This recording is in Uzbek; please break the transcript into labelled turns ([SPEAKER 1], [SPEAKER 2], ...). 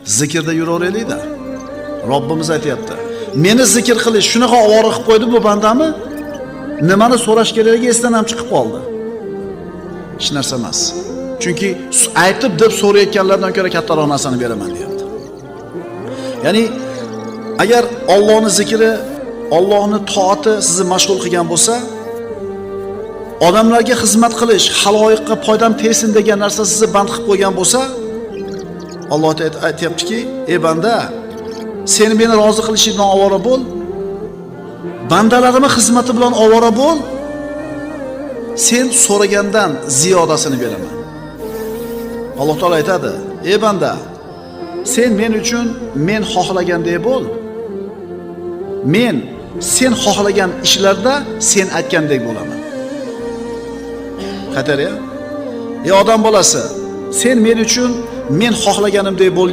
[SPEAKER 1] Zikrda yuraveraylik-da. Robbimiz aytayapti. Meni zikr qilish shunaqa ovora qilib qo'ydi bu bandami? Nimani so'rash kerakligi esdan ham chiqib qoldi. Hech narsa emas. Chunki aytib deb so'rayotganlardan ko'ra kattaroq narsani beraman deyapti. Ya'ni agar Allohning zikri, Allohning toati sizni mashg'ul qilgan bo'lsa, odamlarga xizmat qilish, haloyiqqa foydam tegsin degan narsa sizni band qilib qo'ygan bo'lsa, Alloh aytayaptiki, ey banda, sen meni rozi qilishing bilan ovora bo'l. Bandalarimning xizmati bilan ovora bo'l. Sen so'ragandan ziyodasini beraman. Alloh taolo aytadi: "Ey banda, sen men uchun men xohlagandek bo'l. Men sen xohlagan ishlarda sen aytgandek bo'laman." Qatar ya? Ey odam bolasi, sen men uchun men xohlaganimdek bo'l.